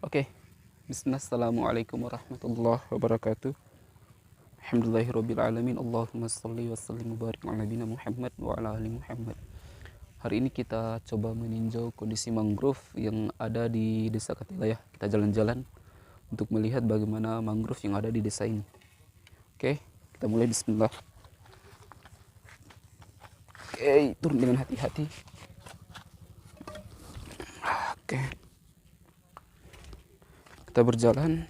Oke, bismillah, assalamualaikum warahmatullahi wabarakatuh. Alhamdulillahirrabbilalamin. Allahumma salli wa sallim wa barik ala nabiyina Muhammad wa ala ali Muhammad. Hari ini kita coba meninjau kondisi mangrove yang ada di desa Katilayah. Kita jalan-jalan untuk melihat bagaimana mangrove yang ada di desa ini. Oke, kita mulai, bismillah. Oke, turun dengan hati-hati. Oke, kita berjalan.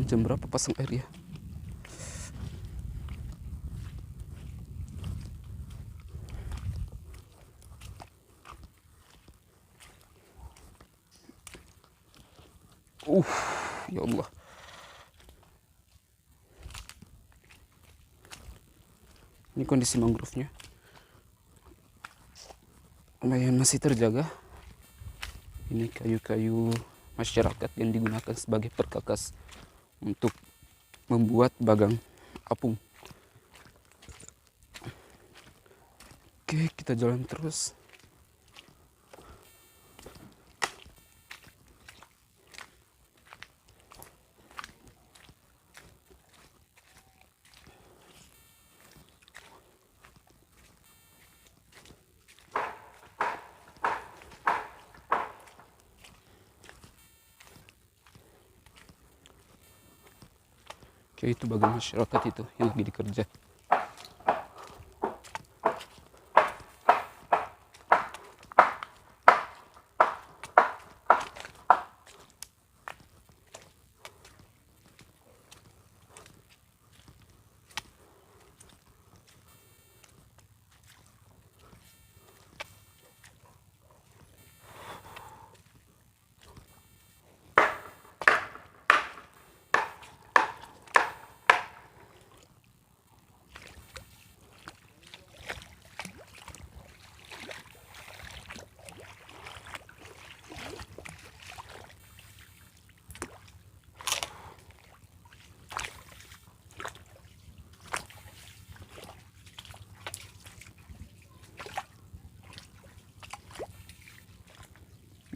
Jam berapa pasang air ya? Ya Allah. Ini kondisi mangrove-nya. Lumayan masih terjaga. Ini kayu-kayu masyarakat yang digunakan sebagai perkakas untuk membuat bagang apung. Oke, kita jalan terus. Oke, itu bagang masyarakat itu yang lagi dikerja.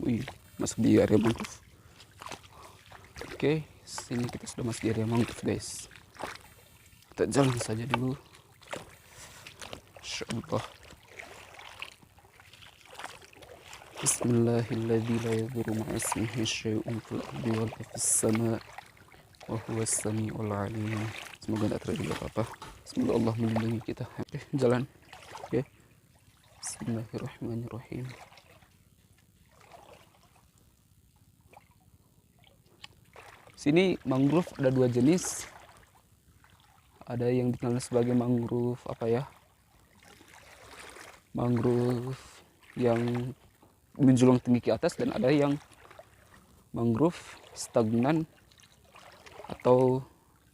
Wih, masuk di area mangrove. Oke, sini kita sudah masuk di area mangrove, guys. Kita jalan saja dulu. Insyaallah. Bismillahirrahmanirrahim. La yadurru ma'asmihi syai'un fil ardi wa la fis sama' wa huwas samiul alim. Semoga tidak terjadi apa-apa. Semoga Allah melindungi kita. Oke, jalan. Oke. Bismillahirrahmanirrahim. Sini mangrove ada dua jenis. Ada yang dikenal sebagai mangrove mangrove yang menjulang tinggi ke atas, dan ada yang mangrove stagnan atau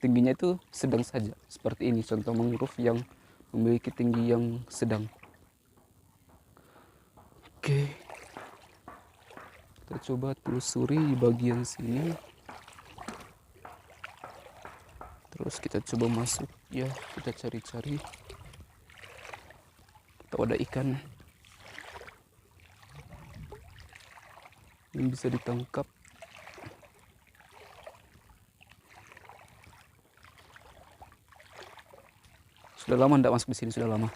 tingginya itu sedang saja. Seperti ini contoh mangrove yang memiliki tinggi yang sedang. Oke, kita coba telusuri di bagian sini. Terus kita coba masuk ya, kita cari-cari. Atau ada ikan yang bisa ditangkap. Sudah lama tidak masuk di sini, sudah lama.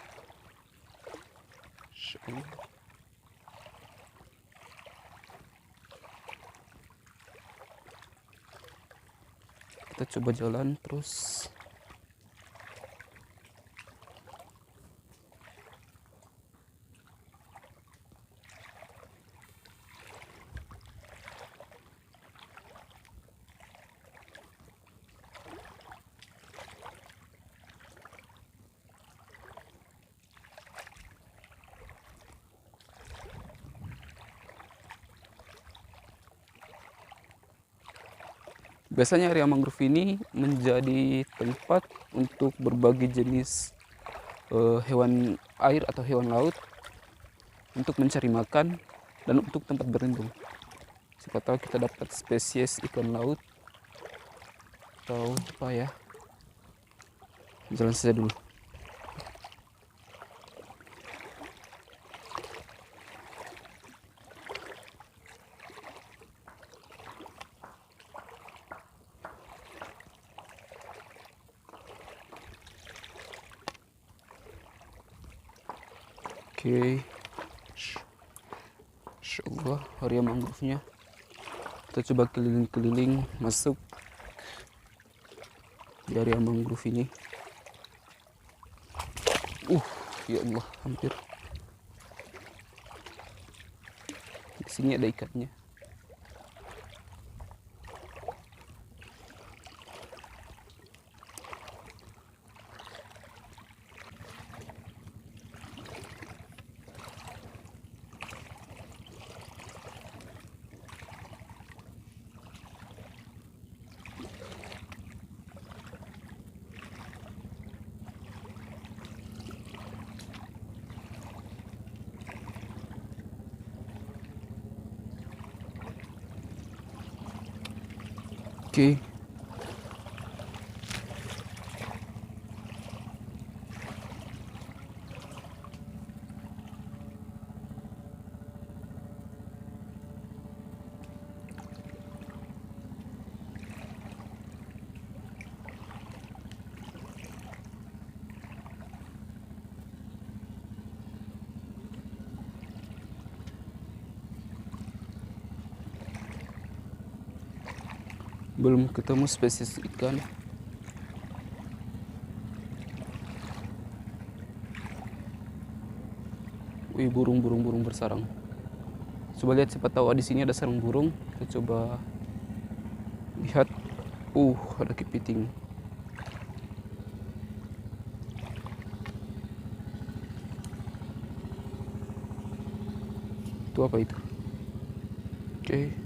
Kita coba jalan terus. Biasanya area mangrove ini menjadi tempat untuk berbagai jenis hewan air atau hewan laut untuk mencari makan dan untuk tempat berlindung. Siapa tahu kita dapat spesies ikan laut atau apa ya, jalan saja dulu. Oke, Insya Allah area mangrove-nya. Kita coba keliling-keliling masuk di area mangrove ini. Ya Allah, hampir. Di sini ada ikannya. Oke. Belum ketemu spesies ikan. Wih, burung bersarang. Coba lihat, siapa tahu di sini ada sarang burung. Kita coba lihat. Ada kepiting. Itu apa itu? Oke.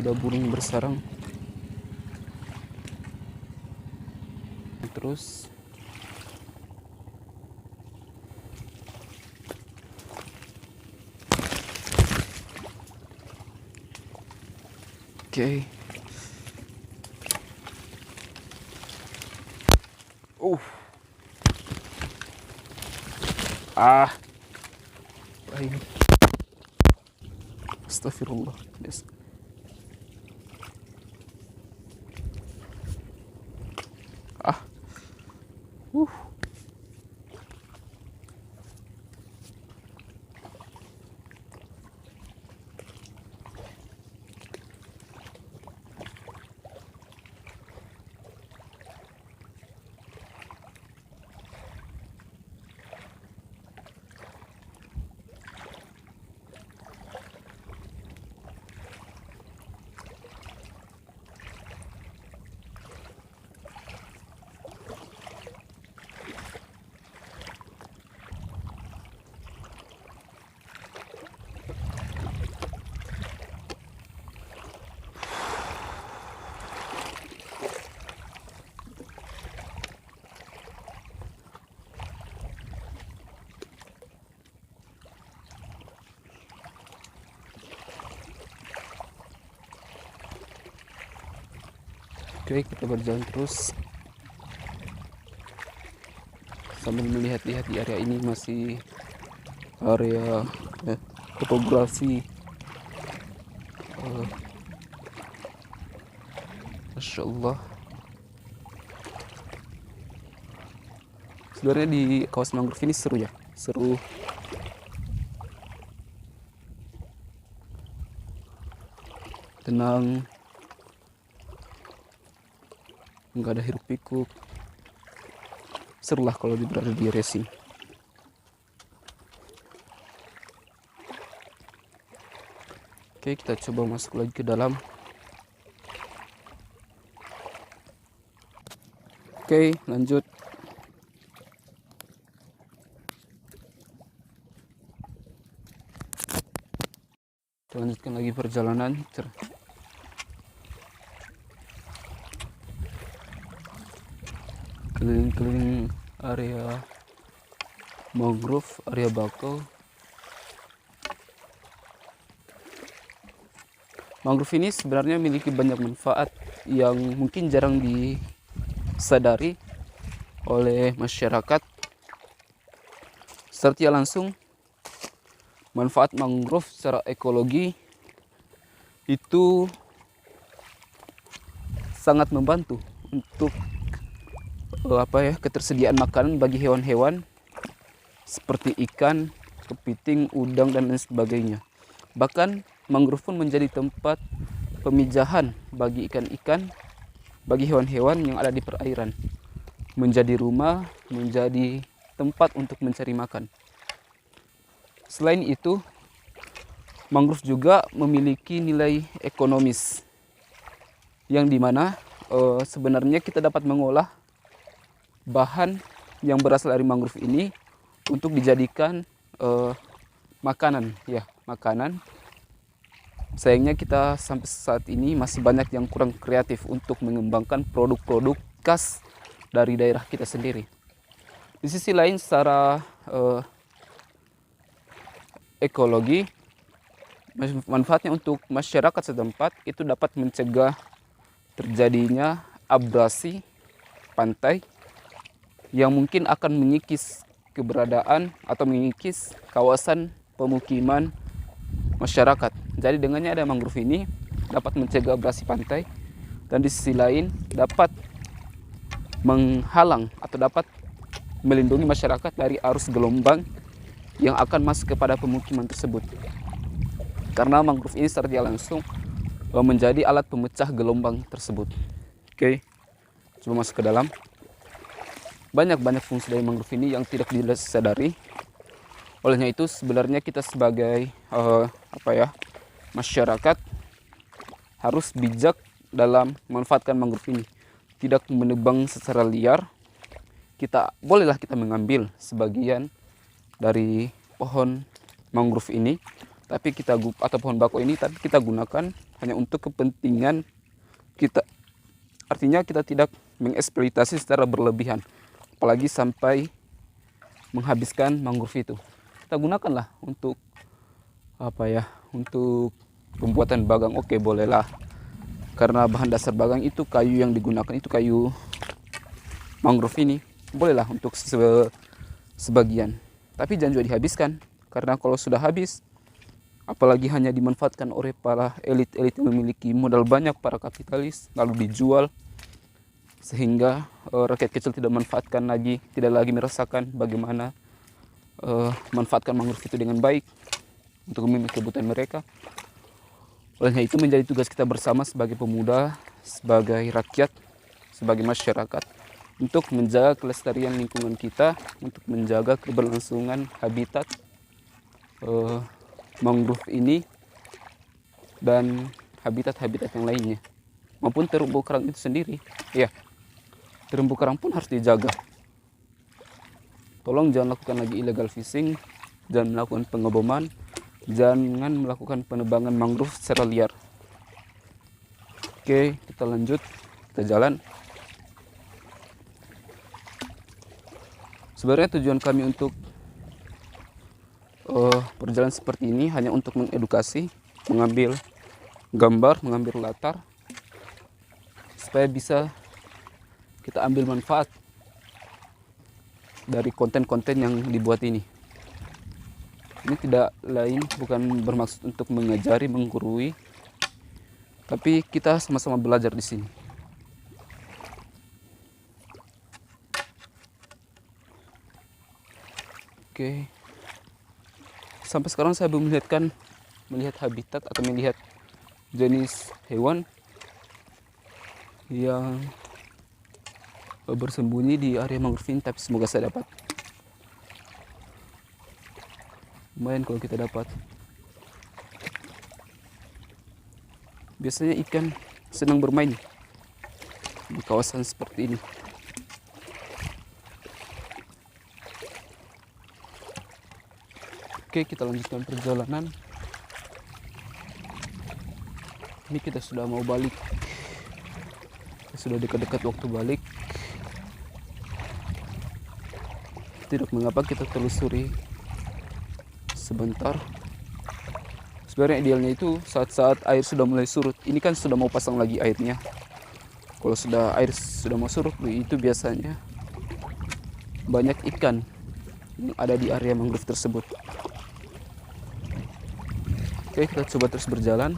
Ada burung bersarang. Terus oke. Ini. Astagfirullah. Yes. Uh. Oke, kita berjalan terus sambil melihat-lihat di area ini. Masih area fotografi. Masya Allah. Sebenarnya di kawasan mangrove ini seru ya, seru. Tenang, nggak ada hiruk pikuk. Seru lah kalau berada di racing. Oke, kita coba masuk lagi ke dalam. Oke, lanjut. Kita lanjutkan lagi perjalanan. keliling-keliling area mangrove, area bakau. Mangrove ini sebenarnya memiliki banyak manfaat yang mungkin jarang disadari oleh masyarakat. Secara langsung, manfaat mangrove secara ekologi itu sangat membantu untuk ketersediaan makanan bagi hewan-hewan seperti ikan, kepiting, udang, dan lain sebagainya. Bahkan mangrove pun menjadi tempat pemijahan bagi ikan-ikan, bagi hewan-hewan yang ada di perairan. Menjadi rumah, menjadi tempat untuk mencari makan. Selain itu, mangrove juga memiliki nilai ekonomis yang dimana sebenarnya kita dapat mengolah bahan yang berasal dari mangrove ini untuk dijadikan makanan. Sayangnya kita sampai saat ini masih banyak yang kurang kreatif untuk mengembangkan produk-produk khas dari daerah kita sendiri. Di sisi lain, secara ekologi, manfaatnya untuk masyarakat setempat itu dapat mencegah terjadinya abrasi pantai yang mungkin akan mengikis keberadaan atau mengikis kawasan pemukiman masyarakat. Jadi dengannya ada mangrove ini dapat mencegah abrasi pantai, dan di sisi lain dapat menghalang atau dapat melindungi masyarakat dari arus gelombang yang akan masuk kepada pemukiman tersebut. Karena mangrove ini secara langsung menjadi alat pemecah gelombang tersebut. Oke, coba masuk ke dalam. Banyak fungsi dari mangrove ini yang tidak disadari. Olehnya itu sebenarnya kita sebagai masyarakat harus bijak dalam memanfaatkan mangrove ini. Tidak menebang secara liar. Bolehlah kita mengambil sebagian dari pohon mangrove ini, tapi atau pohon bakau ini, tapi kita gunakan hanya untuk kepentingan kita. Artinya kita tidak mengeksploitasi secara berlebihan, apalagi sampai menghabiskan mangrove itu. Kita gunakanlah untuk untuk pembuatan bagang. Oke, bolehlah, karena bahan dasar bagang itu kayu yang digunakan itu kayu mangrove ini. Bolehlah untuk sebagian, tapi jangan juga dihabiskan, karena kalau sudah habis, apalagi hanya dimanfaatkan oleh para elit-elit yang memiliki modal banyak, para kapitalis, lalu dijual, sehingga rakyat kecil tidak lagi merasakan bagaimana manfaatkan mangrove itu dengan baik untuk memenuhi kebutuhan mereka. Olehnya itu menjadi tugas kita bersama sebagai pemuda, sebagai rakyat, sebagai masyarakat, untuk menjaga kelestarian lingkungan kita, untuk menjaga keberlangsungan habitat mangrove ini dan habitat-habitat yang lainnya, maupun terumbu karang itu sendiri. Ya, terumbu karang pun harus dijaga. Tolong jangan lakukan lagi illegal fishing, jangan melakukan pengeboman, jangan melakukan penebangan mangrove secara liar. Oke, kita lanjut, kita jalan. Sebenarnya tujuan kami untuk perjalanan seperti ini hanya untuk mengedukasi, mengambil gambar, mengambil latar, supaya bisa kita ambil manfaat dari konten-konten yang dibuat ini. Ini tidak lain, bukan bermaksud untuk mengajari, menggurui, tapi kita sama-sama belajar di sini. Oke. Sampai sekarang saya belum melihat habitat atau melihat jenis hewan yang bersembunyi di area mangrove ini, tapi semoga saya dapat. Lumayan kalau kita dapat. Biasanya ikan senang bermain di kawasan seperti ini. Oke, kita lanjutkan perjalanan. Ini kita sudah mau balik. Sudah dekat-dekat waktu balik. tidak mengapa kita telusuri sebentar. Sebenarnya idealnya itu saat-saat air sudah mulai surut. Ini kan sudah mau pasang lagi airnya. Kalau air sudah mau surut, itu biasanya banyak ikan yang ada di area mangrove tersebut. Oke, kita coba terus berjalan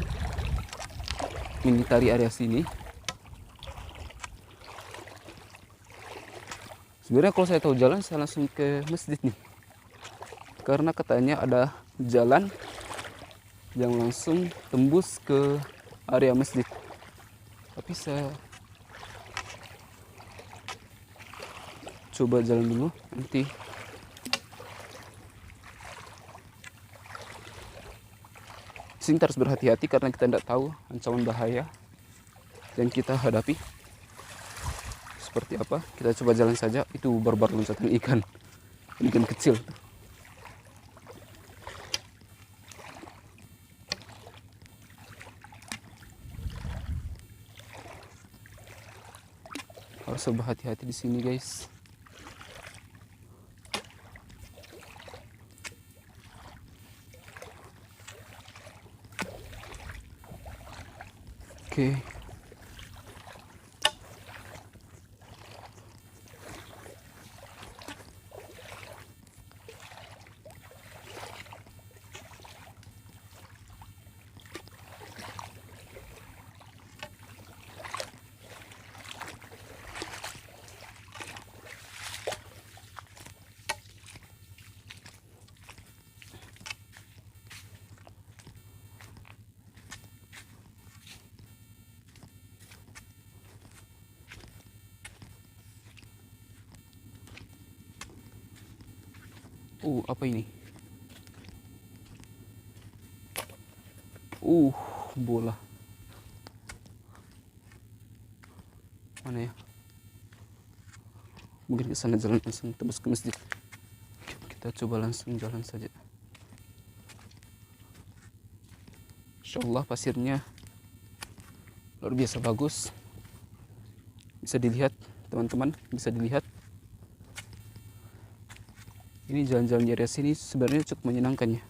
mengitari area sini. Sebenarnya kalau saya tahu jalan, saya langsung ke masjid nih, karena katanya ada jalan yang langsung tembus ke area masjid. Tapi saya coba jalan dulu, nanti sini harus berhati-hati karena kita tidak tahu ancaman bahaya yang kita hadapi seperti apa. Kita coba jalan saja. Itu barbar loncatan ikan kecil. Harus berhati-hati di sini, guys. Oke. Apa ini? Bola. Mana ya? Mungkin ke sana jalan langsung tembus ke masjid. Kita coba langsung jalan saja. Insyaallah pasirnya luar biasa bagus. Bisa dilihat, teman-teman, bisa dilihat. Ini jalan-jalan di area sini sebenarnya cukup menyenangkan ya.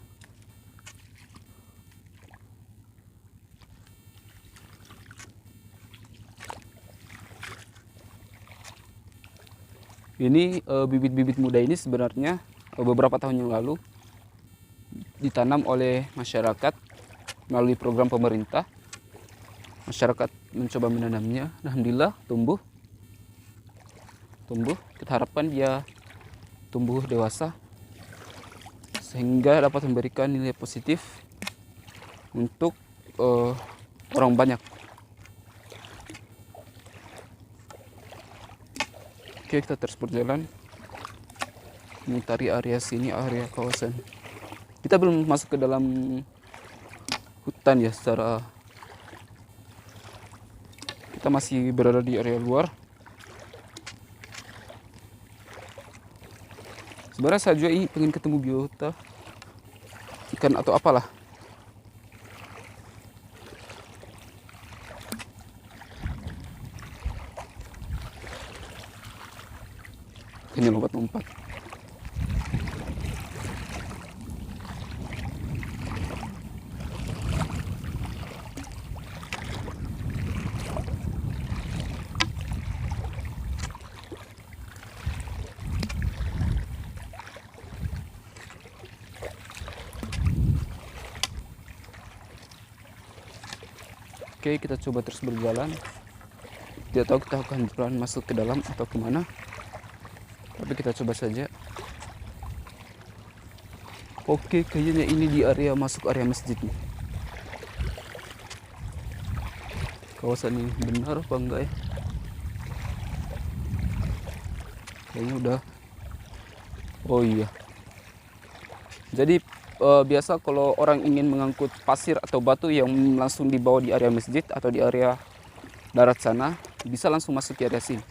Ini bibit-bibit muda ini sebenarnya beberapa tahun yang lalu ditanam oleh masyarakat melalui program pemerintah. Masyarakat mencoba menanamnya, alhamdulillah tumbuh. Kita harapkan dia tumbuh dewasa sehingga dapat memberikan nilai positif untuk orang banyak. Oke, kita terus berjalan mengitari area sini, area kawasan. Kita belum masuk ke dalam hutan ya, secara kita masih berada di area luar. Sebenarnya saya juga ini pengen ketemu biota ikan atau apalah. Kayaknya lompat-lompat. Oke, kita coba terus berjalan. Tidak tahu kita akan jalan masuk ke dalam atau kemana, tapi kita coba saja. Oke, kayaknya ini di area masuk area masjid nih. Kawasan ini benar apa enggak ya? Kayaknya udah. Oh iya. Jadi biasa kalau orang ingin mengangkut pasir atau batu yang langsung dibawa di area masjid atau di area darat sana, bisa langsung masuk ke area sini.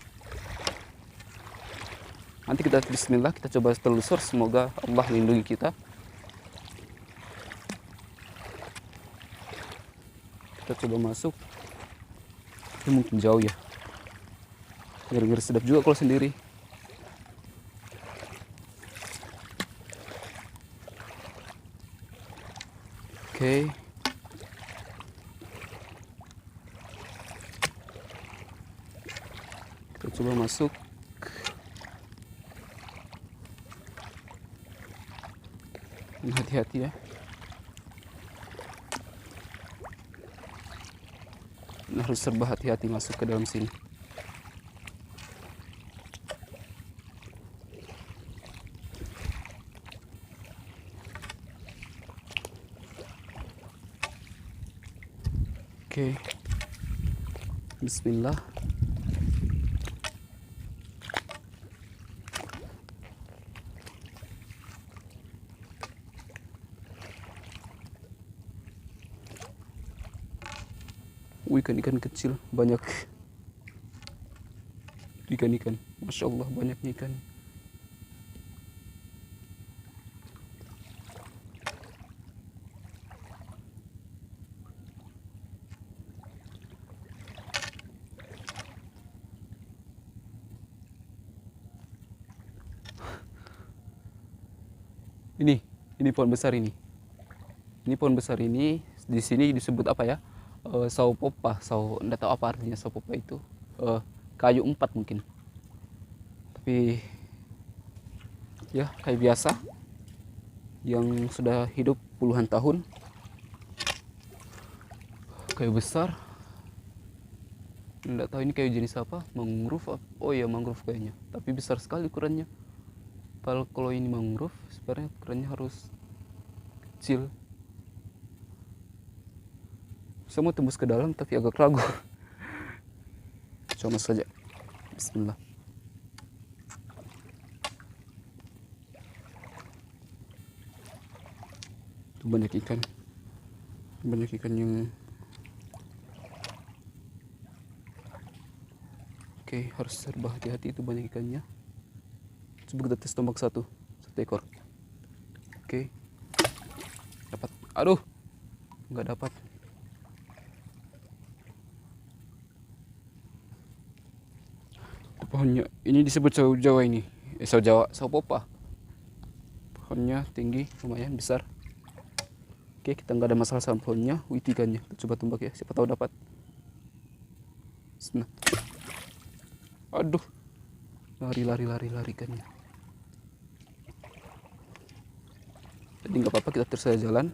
Nanti kita bismillah, kita coba telusur, semoga Allah lindungi kita. Kita coba masuk. Ini mungkin jauh ya. Ngeri-ngeri sedap juga kalau sendiri. Oke. Kita coba masuk. Hati-hati ya. Harus serba hati-hati masuk ke dalam sini. Oke. Bismillah. Ikan-ikan kecil banyak. Ikan-ikan, masya Allah banyaknya ikan. Ini pohon besar ini. Ini pohon besar ini di sini disebut apa ya? Sao popa, enggak tahu apa artinya sao popa itu. Kayu empat mungkin. Tapi ya kayak biasa yang sudah hidup puluhan tahun. Kayu besar. Enggak tahu ini kayu jenis apa, mangrove. Oh iya mangrove kayaknya. Tapi besar sekali ukurannya. Kalau ini mangrove sebenarnya ukurannya harus kecil. Saya mau tembus ke dalam tapi agak ragu. Coba saja. Bismillah. Itu banyak ikan. Banyak ikan yang oke, harus serba hati-hati, itu banyak ikannya. Coba kita tes tombak satu ekor. Oke. Dapat. Aduh. Nggak dapat. Pohonnya ini disebut sao Jawa ini. Sao Jawa, sao popa. Pohonnya tinggi, lumayan besar. Oke, kita nggak ada masalah sama pohonnya. Ikannya, kita coba tembak ya, siapa tahu dapat. Bismillah. Aduh, lari ikannya. Jadi nggak apa-apa, kita terus saja jalan.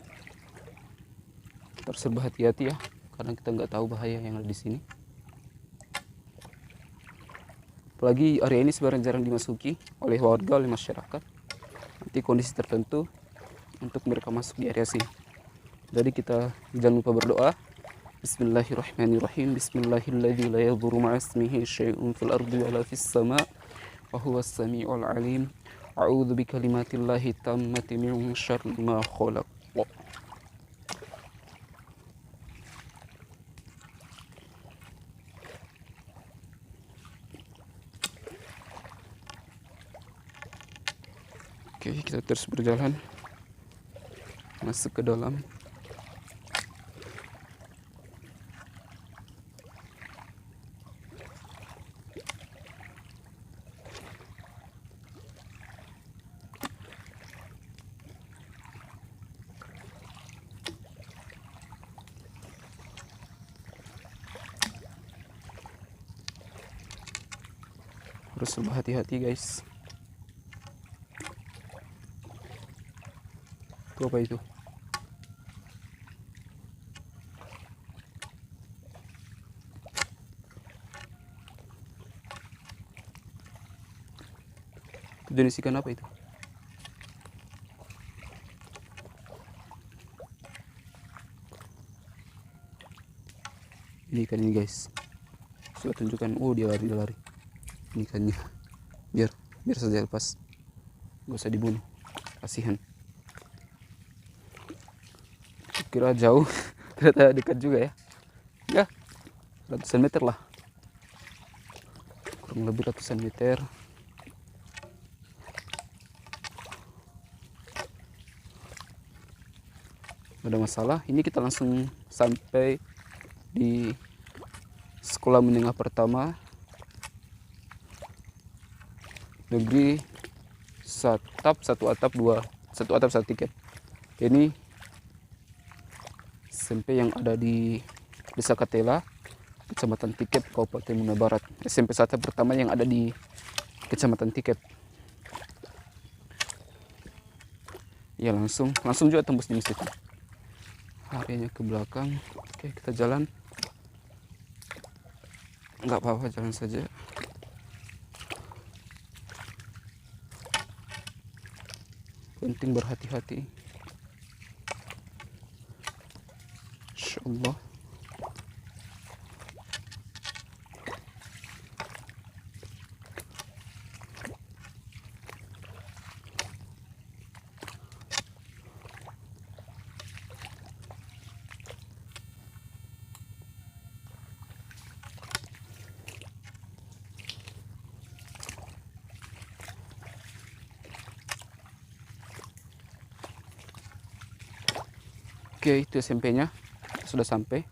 Terus serba hati-hati ya, karena kita nggak tahu bahaya yang ada di sini. Apalagi area ini sebenarnya jarang dimasuki oleh warga, oleh masyarakat. Nanti kondisi tertentu untuk mereka masuk di area sini. Jadi kita jangan lupa berdoa. Bismillahirrahmanirrahim. Bismillahilladzi la yadhurru ma'asmihi syai'un fil ardi wa la fis sama' wa huwas sami'ul 'alim. A'udzu bikalimatillahi tammati min syarri ma khalaq. Oke, kita terus berjalan masuk ke dalam. Harus hati-hati guys. Itu apa itu? Itu jenis ikan apa itu? Ini ikan ini guys. Saya tunjukkan. Oh, dia lari. Ini ikannya. Biar saja lepas. Gak usah dibunuh. Kasihan. Kira jauh, ternyata dekat juga ya. Ya, ratusan meter lah. Kurang lebih ratusan meter. Gak ada masalah. Ini kita langsung sampai di sekolah menengah pertama negeri satu atap satu tiket. Ini SMP yang ada di Desa Katela, Kecamatan Tikep, Kabupaten Muna Barat. SMP swasta pertama yang ada di Kecamatan Tikep. Ya langsung juga tembus di masjid. Harinya ke belakang. Oke, kita jalan. Nggak apa-apa, jalan saja. Penting berhati-hati. Insyaallah. Oke, itu SMP-nya sudah sampai.